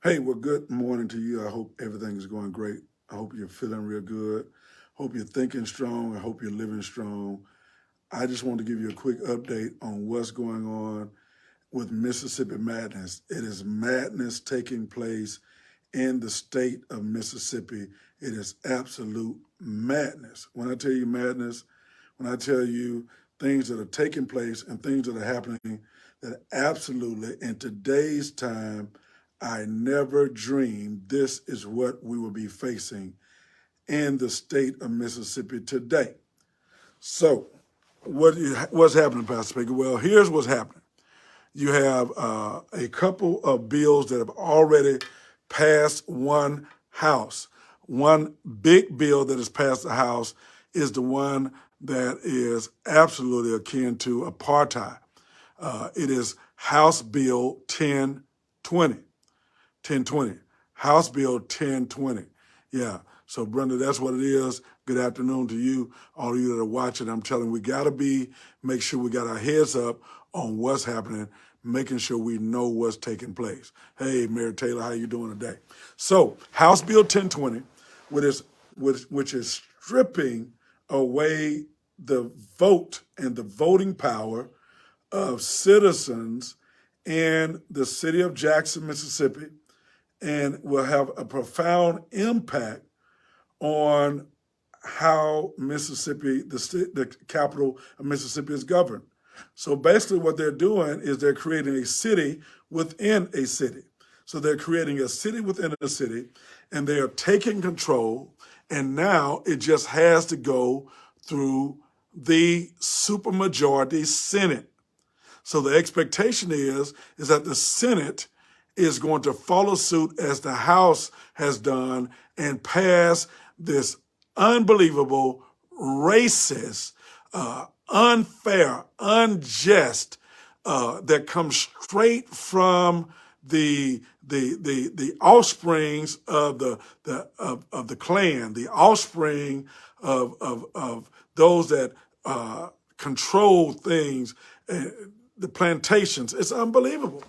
Hey, well, good morning to you. I hope everything's going great. I hope you're feeling real good. Hope you're thinking strong. I hope you're living strong. I just want to give you a quick update on what's going on with Mississippi Madness. It is madness taking place in the state of Mississippi. It is absolute madness. When I tell you madness, when I tell you things that are taking place and things that are happening that absolutely in today's time, I never dreamed this is what we will be facing in the state of Mississippi today. So, what's happening, Pastor Pickett? Well, here's what's happening. You have a couple of bills that have already passed one house. One big bill that has passed the House is the one that is absolutely akin to apartheid. It is House Bill 1020. House Bill 1020. Yeah. So, Brenda, that's what it is. Good afternoon to you, all of you that are watching. I'm telling you, we got to make sure we got our heads up on what's happening, making sure we know what's taking place. Hey, Mary Taylor, how you doing today? So, House Bill 1020, which is stripping away the vote and the voting power of citizens in the city of Jackson, Mississippi, and will have a profound impact on how Mississippi, the capital of Mississippi, is governed. So basically what they're doing is they're creating a city within a city. So they're creating a city within a city, and they are taking control, and now it just has to go through the supermajority Senate. So the expectation is that the Senate is going to follow suit as the House has done and pass this unbelievable, racist, unfair, unjust that comes straight from the offsprings of the Klan, the offspring of those that control things, the plantations. It's unbelievable.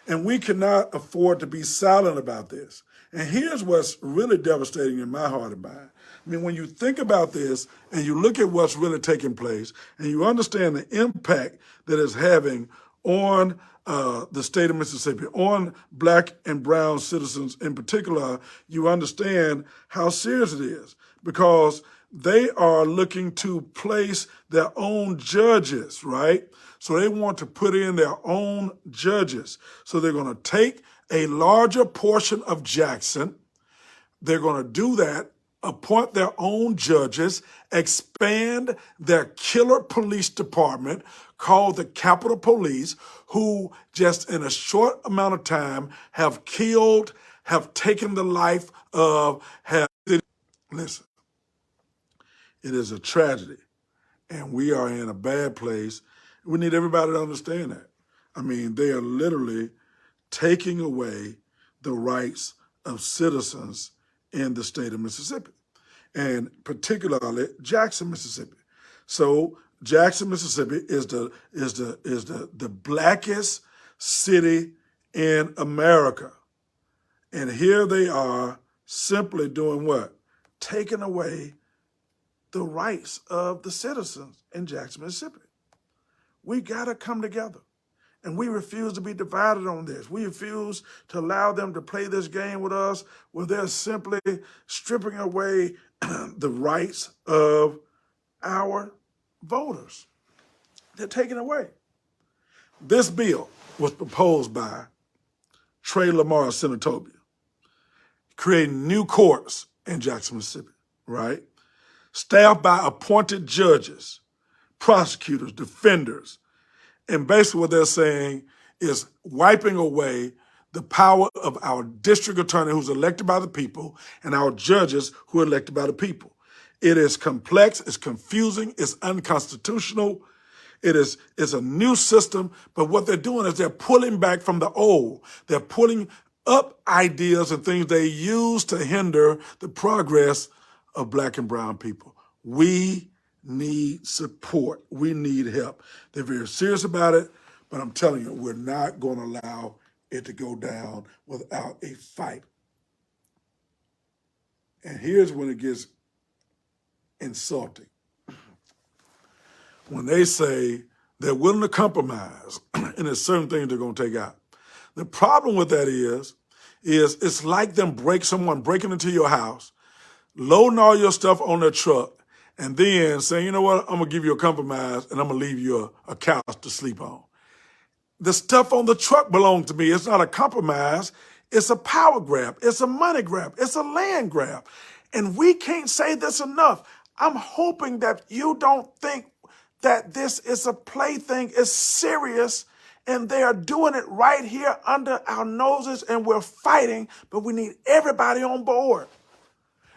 And we cannot afford to be silent about this. And here's what's really devastating in my heart and mind. I mean, when you think about this and you look at what's really taking place and you understand the impact that it's having on the state of Mississippi, on black and brown citizens in particular, you understand how serious it is because they are looking to place their own judges, right? So they want to put in their own judges. So they're going to take a larger portion of Jackson. They're going to do that, appoint their own judges, expand their killer police department called the Capitol Police, who just in a short amount of time have killed, have taken the life of, listen, it is a tragedy. And we are in a bad place. We need everybody to understand that. I mean, they are literally taking away the rights of citizens in the state of Mississippi, and particularly Jackson, Mississippi. So Jackson, Mississippi is the blackest city in America. And here they are simply doing what? Taking away the rights of the citizens in Jackson, Mississippi. We got to come together. And we refuse to be divided on this. We refuse to allow them to play this game with us where they're simply stripping away the rights of our voters. They're taken away. This bill was proposed by Trey Lamar Senatobia, creating new courts in Jackson, Mississippi, right? Staffed by appointed judges, prosecutors, defenders. And basically what they're saying is wiping away the power of our district attorney who's elected by the people and our judges who are elected by the people. It is complex, it's confusing, it's unconstitutional. It's a new system, but what they're doing is they're pulling back from the old. They're pulling up ideas and things they use to hinder the progress of black and brown people. We need support. We need help. They're very serious about it, but I'm telling you, we're not going to allow it to go down without a fight. And here's when it gets insulting. When they say they're willing to compromise and there's certain things they're going to take out. The problem with that is it's like someone breaking into your house, loading all your stuff on their truck, and then saying, you know what, I'm going to give you a compromise and I'm going to leave you a couch to sleep on. The stuff on the truck belongs to me. It's not a compromise. It's a power grab. It's a money grab. It's a land grab. And we can't say this enough. I'm hoping that you don't think that this is a plaything. It's serious, and they are doing it right here under our noses, and we're fighting, but we need everybody on board.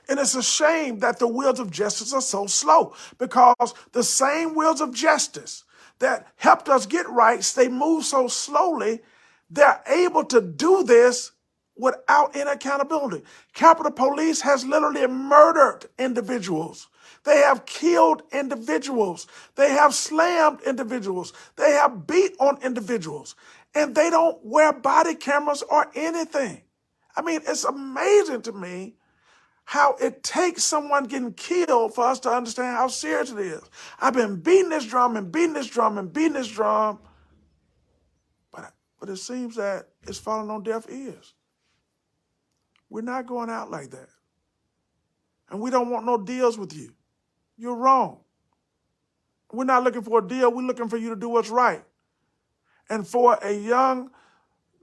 And it's a shame that the wheels of justice are so slow, because the same wheels of justice that helped us get rights, they move so slowly, they're able to do this without any accountability. Capitol Police has literally murdered individuals. They have killed individuals. They have slammed individuals. They have beat on individuals. And they don't wear body cameras or anything. I mean, it's amazing to me how it takes someone getting killed for us to understand how serious it is. I've been beating this drum and beating this drum and beating this drum, but it seems that it's falling on deaf ears. We're not going out like that. And we don't want no deals with you. You're wrong. We're not looking for a deal. We're looking for you to do what's right. And for a young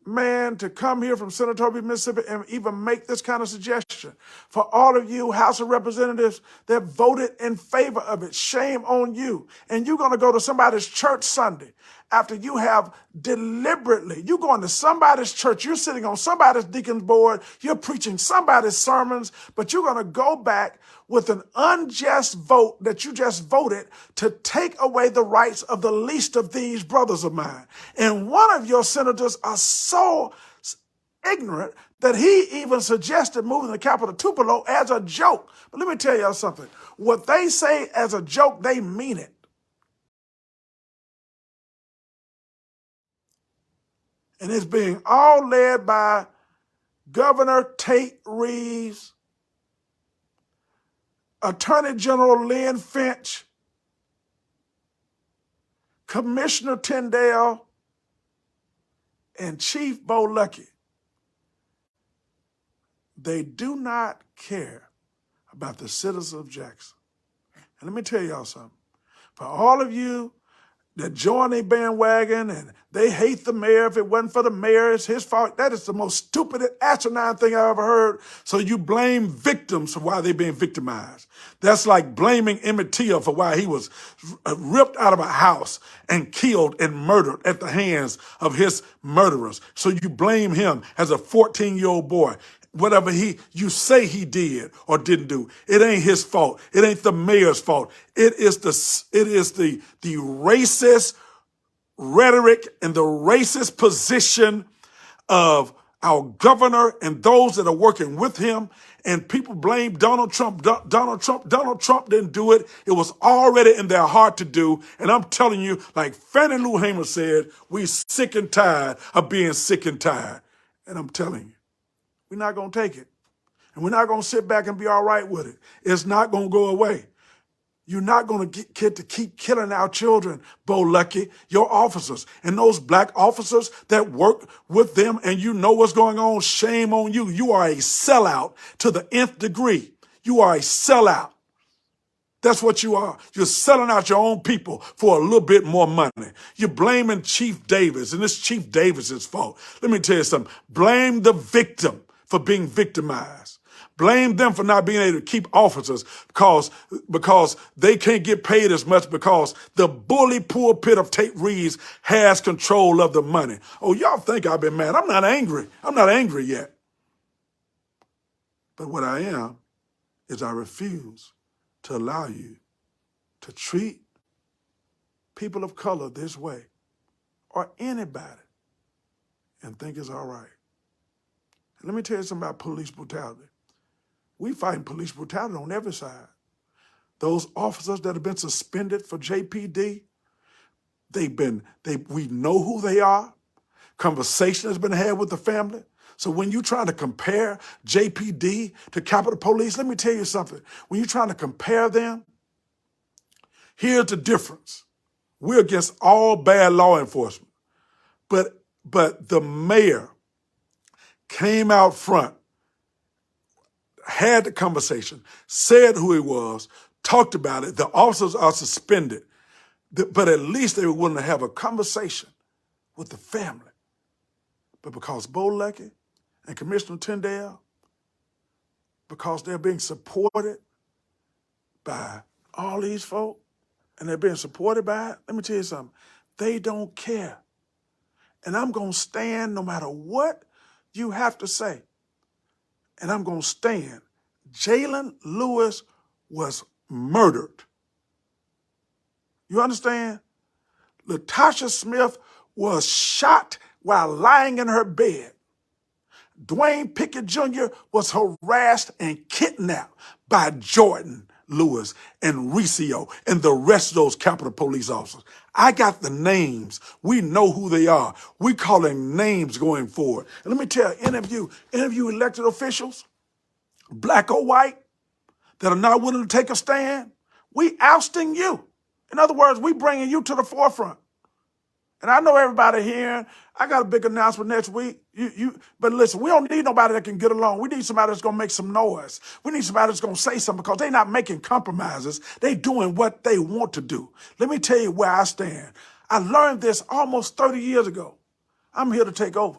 man to come here from Senatobia, Mississippi, and even make this kind of suggestion. For all of you House of Representatives that voted in favor of it, shame on you. And you're going to go to somebody's church Sunday after you have deliberately, you're going to somebody's church, you're sitting on somebody's deacon's board, you're preaching somebody's sermons, but you're going to go back with an unjust vote that you just voted to take away the rights of the least of these brothers of mine. And one of your senators are so ignorant that he even suggested moving the Capitol Tupelo as a joke. But let me tell y'all something. What they say as a joke, they mean it. And it's being all led by Governor Tate Reeves, Attorney General Lynn Finch, Commissioner Tyndale, and Chief Bo Luckey. They do not care about the citizens of Jackson. And let me tell y'all something. For all of you that join a bandwagon and they hate the mayor, if it wasn't for the mayor, it's his fault. That is the most stupid and asinine thing I've ever heard. So you blame victims for why they're being victimized. That's like blaming Emmett Till for why he was ripped out of a house and killed and murdered at the hands of his murderers. So you blame him as a 14-year-old boy. Whatever you say he did or didn't do, it ain't his fault. It ain't the mayor's fault. It is the racist rhetoric and the racist position of our governor and those that are working with him. And people blame Donald Trump. Donald Trump didn't do it. It was already in their heart to do. And I'm telling you, like Fannie Lou Hamer said, we sick and tired of being sick and tired. And I'm telling you, we're not going to take it. And we're not going to sit back and be all right with it. It's not going to go away. You're not going to get to keep killing our children, Bo Luckey, your officers. And those black officers that work with them and you know what's going on, shame on you. You are a sellout to the nth degree. You are a sellout. That's what you are. You're selling out your own people for a little bit more money. You're blaming Chief Davis, and it's Chief Davis's fault. Let me tell you something. Blame the victim for being victimized. Blame them for not being able to keep officers because they can't get paid as much because the bully pulpit of Tate Reeves has control of the money. Oh, y'all think I've been mad. I'm not angry. I'm not angry yet. But what I am is I refuse to allow you to treat people of color this way or anybody and think it's all right. And let me tell you something about police brutality. We fighting police brutality on every side. Those officers that have been suspended for JPD, we know who they are. conversation has been had with the family. So when you're trying to compare JPD to Capitol Police, let me tell you something. When you're trying to compare them, here's the difference. We're against all bad law enforcement. But the mayor came out front, had the conversation, said who he was, talked about it. The officers are suspended. But at least they were willing to have a conversation with the family. But because Bo Luckey and Commissioner Tyndale, because they're being supported by all these folk, and they're being supported by it, let me tell you something, they don't care. And I'm going to stand no matter what you have to say. And I'm going to stand. Jalen Lewis was murdered. You understand? Latasha Smith was shot while lying in her bed. Dwayne Pickett Jr. was harassed and kidnapped by Jordan Lewis and Riccio and the rest of those Capitol Police officers. I got the names. We know who they are. We calling names going forward. And let me tell you, any of you elected officials, black or white, that are not willing to take a stand, we ousting you. In other words, we bringing you to the forefront. And I know everybody hearing, I got a big announcement next week. But listen, we don't need nobody that can get along. We need somebody that's going to make some noise. We need somebody that's going to say something because they're not making compromises. They doing what they want to do. Let me tell you where I stand. I learned this almost 30 years ago. I'm here to take over,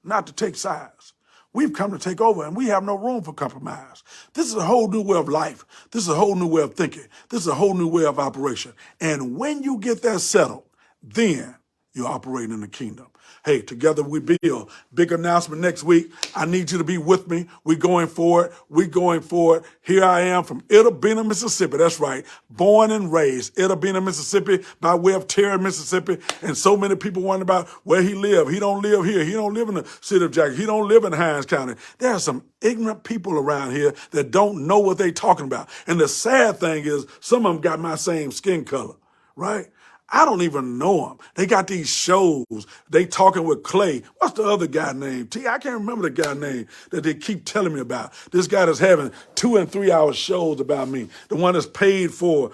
not to take sides. We've come to take over, and we have no room for compromise. This is a whole new way of life. This is a whole new way of thinking. This is a whole new way of operation. And when you get that settled, then you're operating in the kingdom. Hey, together we build. Big announcement next week. I need you to be with me. We're going for it. We're going for it. Here I am from Itta Bena, Mississippi. That's right. Born and raised. Itta Bena, Mississippi, by way of Terry, Mississippi. And so many people wonder about where he lived. He don't live here. He don't live in the city of Jackson. He don't live in Hinds County. There are some ignorant people around here that don't know what they're talking about. And the sad thing is some of them got my same skin color, right? I don't even know them. They got these shows. They talking with Clay. What's the other guy name? I can't remember the guy name that they keep telling me about. This guy that's having 2 and 3 hour shows about me. The one that's paid for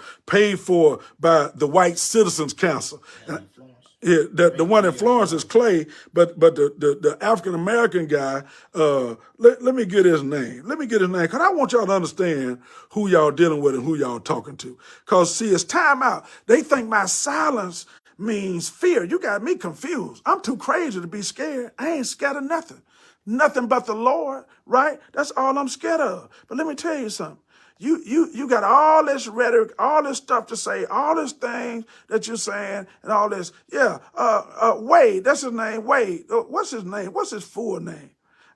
by the White Citizens Council. Yeah, the one in Florence is Clay, but the African American guy, let me get his name. Let me get his name, because I want y'all to understand who y'all dealing with and who y'all talking to. Because, see, it's time out. They think my silence means fear. You got me confused. I'm too crazy to be scared. I ain't scared of nothing. Nothing but the Lord, right? That's all I'm scared of. But let me tell you something. You got all this rhetoric, all this stuff to say, all this things that you're saying, and all this. Yeah, Wade, that's his name, Wade. What's his name? What's his full name?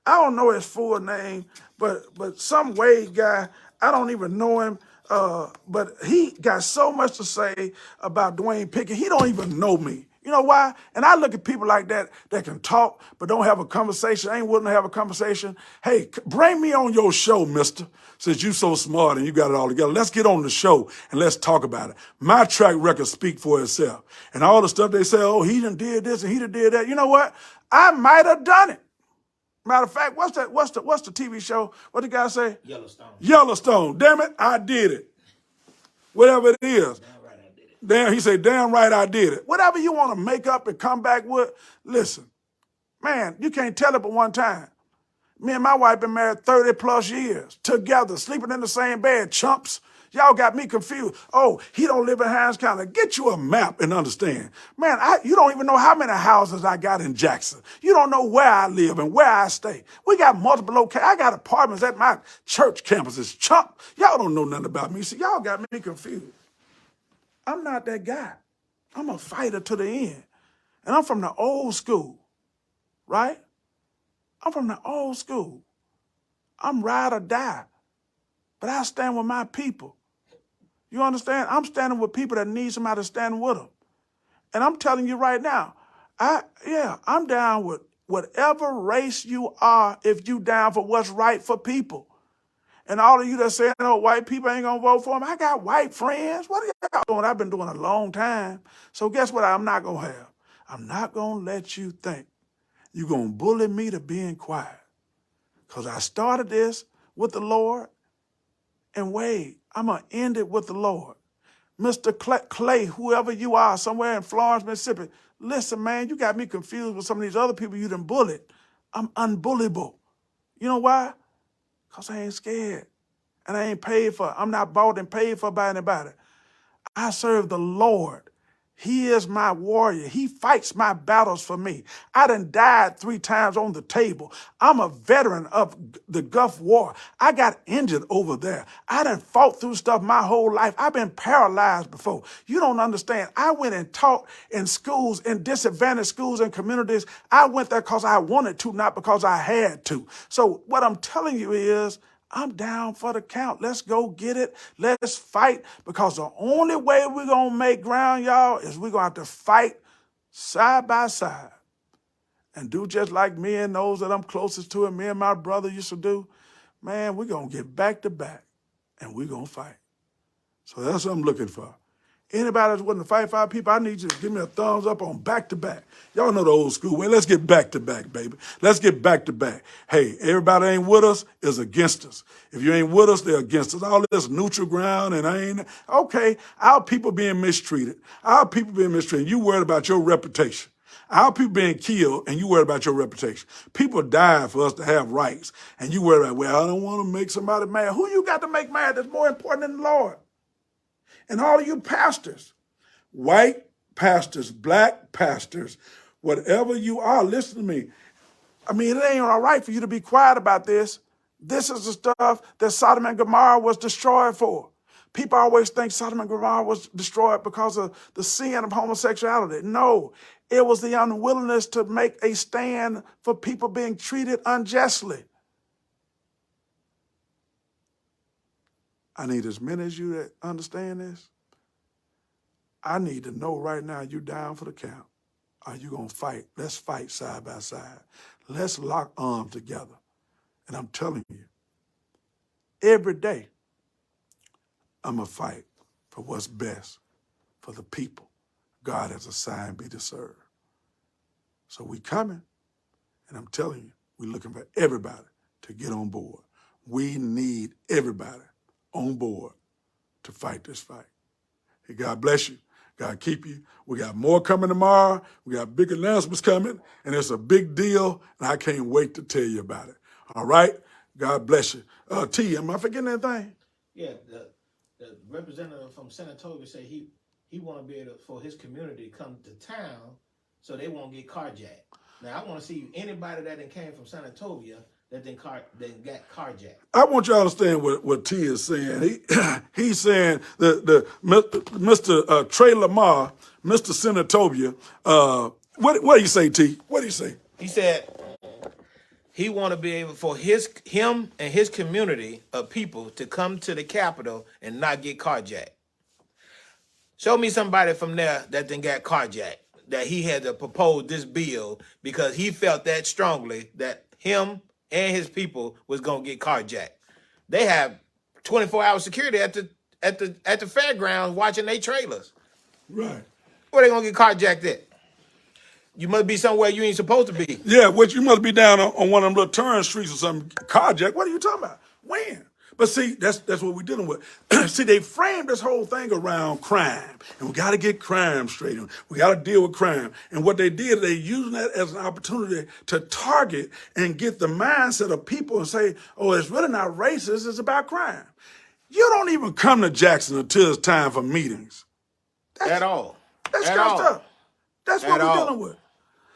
I don't know his full name, but some Wade guy, I don't even know him. But he got so much to say about Dwayne Pickett. He don't even know me. You know why? And I look at people like that can talk but don't have a conversation, ain't willing to have a conversation. Hey, bring me on your show, mister, since you so smart and you got it all together. Let's get on the show and let's talk about it. My track record speak for itself. And all the stuff they say, oh, he done did this and he done did that. You know what? I might have done it. Matter of fact, what's the TV show? What the guy say? Yellowstone. Yellowstone. Damn it, I did it. Whatever it is. Damn, he said, damn right I did it. Whatever you want to make up and come back with, listen, man, you can't tell it but one time. Me and my wife been married 30 plus years, together, sleeping in the same bed, chumps. Y'all got me confused. Oh, he don't live in Hinds County. Get you a map and understand. Man, you don't even know how many houses I got in Jackson. You don't know where I live and where I stay. We got multiple locations. I got apartments at my church campuses. Chump, y'all don't know nothing about me. See, y'all got me confused. I'm not that guy. I'm a fighter to the end. And I'm from the old school, right? I'm from the old school. I'm ride or die. But I stand with my people. You understand? I'm standing with people that need somebody to stand with them. And I'm telling you right now, I'm down with whatever race you are if you down for what's right for people. And all of you that saying, oh, white people ain't going to vote for him, I got white friends. What are y'all doing? I've been doing a long time. So guess what I'm not going to have? I'm not going to let you think You're going to bully me to being quiet. Because I started this with the Lord. And wait, I'm going to end it with the Lord. Mr. Clay, whoever you are, somewhere in Florence, Mississippi, listen, man, you got me confused with some of these other people you done bullied. I'm unbullyable. You know why? Because I ain't scared. And I ain't paid for. I'm not bought and paid for by anybody. I serve the Lord. He is my warrior. He fights my battles for me. I done died 3 times on the table. I'm a veteran of the Gulf War. I got injured over there. I done fought through stuff my whole life. I've been paralyzed before. You don't understand. I went and taught in schools, in disadvantaged schools and communities. I went there because I wanted to, not because I had to. So what I'm telling you is, I'm down for the count. Let's go get it. Let's fight, because the only way we're going to make ground, y'all, is we're going to have to fight side by side and do just like me and those that I'm closest to and me and my brother used to do. Man, we're going to get back to back and we're going to fight. So that's what I'm looking for. Anybody that's willing to fight for our people, I need you to give me a thumbs up on back to back. Y'all know the old school way. Let's get back to back, baby. Let's get back to back. Hey, everybody ain't with us is against us. If you ain't with us, they're against us. All this neutral ground and I ain't. Okay, our people being mistreated. Our people being mistreated. You worried about your reputation. Our people being killed and you worried about your reputation. People died for us to have rights. And you worried about, well, I don't want to make somebody mad. Who you got to make mad that's more important than the Lord? And all of you pastors, white pastors, black pastors, whatever you are, listen to me. I mean, it ain't all right for you to be quiet about this. This is the stuff that Sodom and Gomorrah was destroyed for. People always think Sodom and Gomorrah was destroyed because of the sin of homosexuality. No, it was the unwillingness to make a stand for people being treated unjustly. I need as many as you that understand this. I need to know right now you down for the count. Are you going to fight? Let's fight side by side. Let's lock arms together. And I'm telling you, every day, I'm going to fight for what's best for the people God has assigned me to serve. So we coming, and I'm telling you, we're looking for everybody to get on board. We need everybody on board to fight this fight. Hey, God bless you. God keep you. We got more coming tomorrow. We got big announcements coming, and it's a big deal, and I can't wait to tell you about it. All right? God bless you. T, am I forgetting anything? Yeah, the representative from San Antonio said he want to be able to, for his community to come to town so they won't get carjacked. Now, I want to see anybody that came from San Antonio that then got carjacked. I want you to understand what T is saying. He's saying the Mr. Trey Lamar, Mr. Senatobia. What do you say, T? What do you say? He said he want to be able for him and his community of people to come to the Capitol and not get carjacked. Show me somebody from there that then got carjacked, that he had to propose this bill because he felt that strongly that him and his people was gonna get carjacked. They have 24-hour security at the fairgrounds watching their trailers. Right. Where they gonna get carjacked at? You must be somewhere you ain't supposed to be. Yeah, which you must be down on one of them little turn streets or something. Carjack. What are you talking about? When? But see, that's what we're dealing with. See, they framed this whole thing around crime, and we got to get crime straight. We got to deal with crime. And what they did, they using that as an opportunity to target and get the mindset of people and say, oh, it's really not racist, it's about crime. You don't even come to Jackson until it's time for meetings. At all. That's At kind of all. stuff. That's what At we're all. dealing with.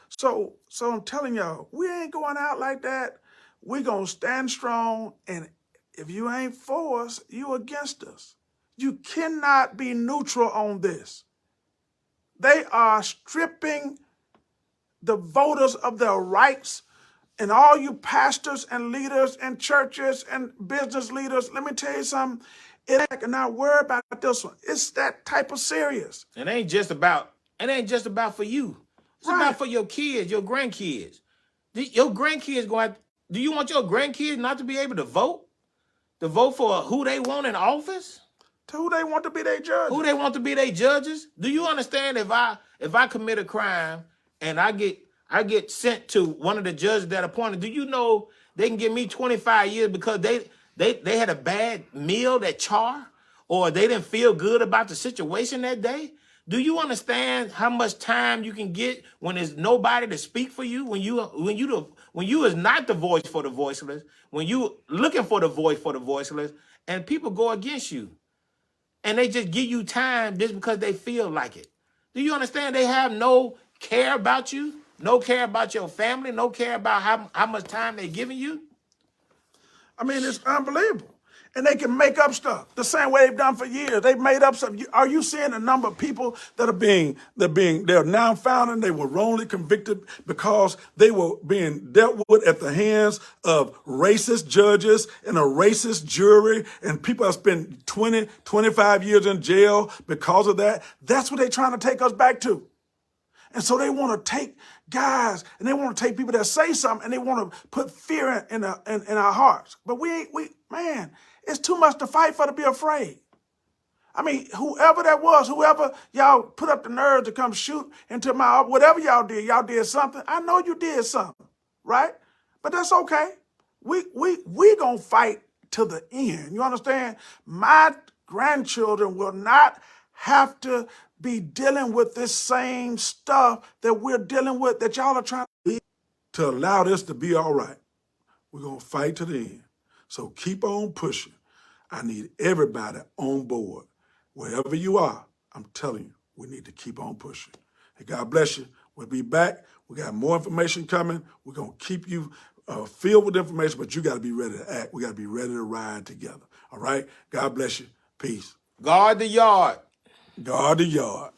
So I'm telling y'all, we ain't going out like that. We're going to stand strong, and if you ain't for us, you against us. You cannot be neutral on this. They are stripping the voters of their rights, and all you pastors and leaders and churches and business leaders, let me tell you something, it ain't not worry about this one. It's that type of serious. It ain't just about for you. It's Right. about for your kids, your grandkids. Your grandkids going. Do you want your grandkids not to be able to vote? To vote for who they want in office? To who they want to be their judges. Who they want to be their judges? Do you understand if I commit a crime and I I get sent to one of the judges that appointed. Do you know they can give me 25 years because they had a bad meal at Char, or they didn't feel good about the situation that day? Do you understand how much time you can get when there's nobody to speak for you? When you is not the voice for the voiceless, when you looking for the voice for the voiceless, and people go against you, and they just give you time just because they feel like it. Do you understand? They have no care about you, no care about your family, no care about how much time they're giving you. I mean, it's unbelievable. And they can make up stuff the same way they've done for years. They've made up stuff. Are you seeing the number of people that they're now found and they were wrongly convicted because they were being dealt with at the hands of racist judges and a racist jury, and people have spent 20, 25 years in jail because of that? That's what they're trying to take us back to. And so they want to take guys and they want to take people that say something and they want to put fear in our hearts. But man, it's too much to fight for to be afraid. I mean, whoever that was, whoever y'all put up the nerve to come shoot into my, whatever y'all did something. I know you did something, right? But that's okay. We gonna fight to the end. You understand? My grandchildren will not have to be dealing with this same stuff that we're dealing with, that y'all are trying to allow this to be all right. We're going to fight to the end. So keep on pushing. I need everybody on board. Wherever you are, I'm telling you, we need to keep on pushing. Hey, God bless you. We'll be back. We got more information coming. We're going to keep you filled with information, but you got to be ready to act. We got to be ready to ride together. All right? God bless you. Peace. Guard the yard. Guard the yard.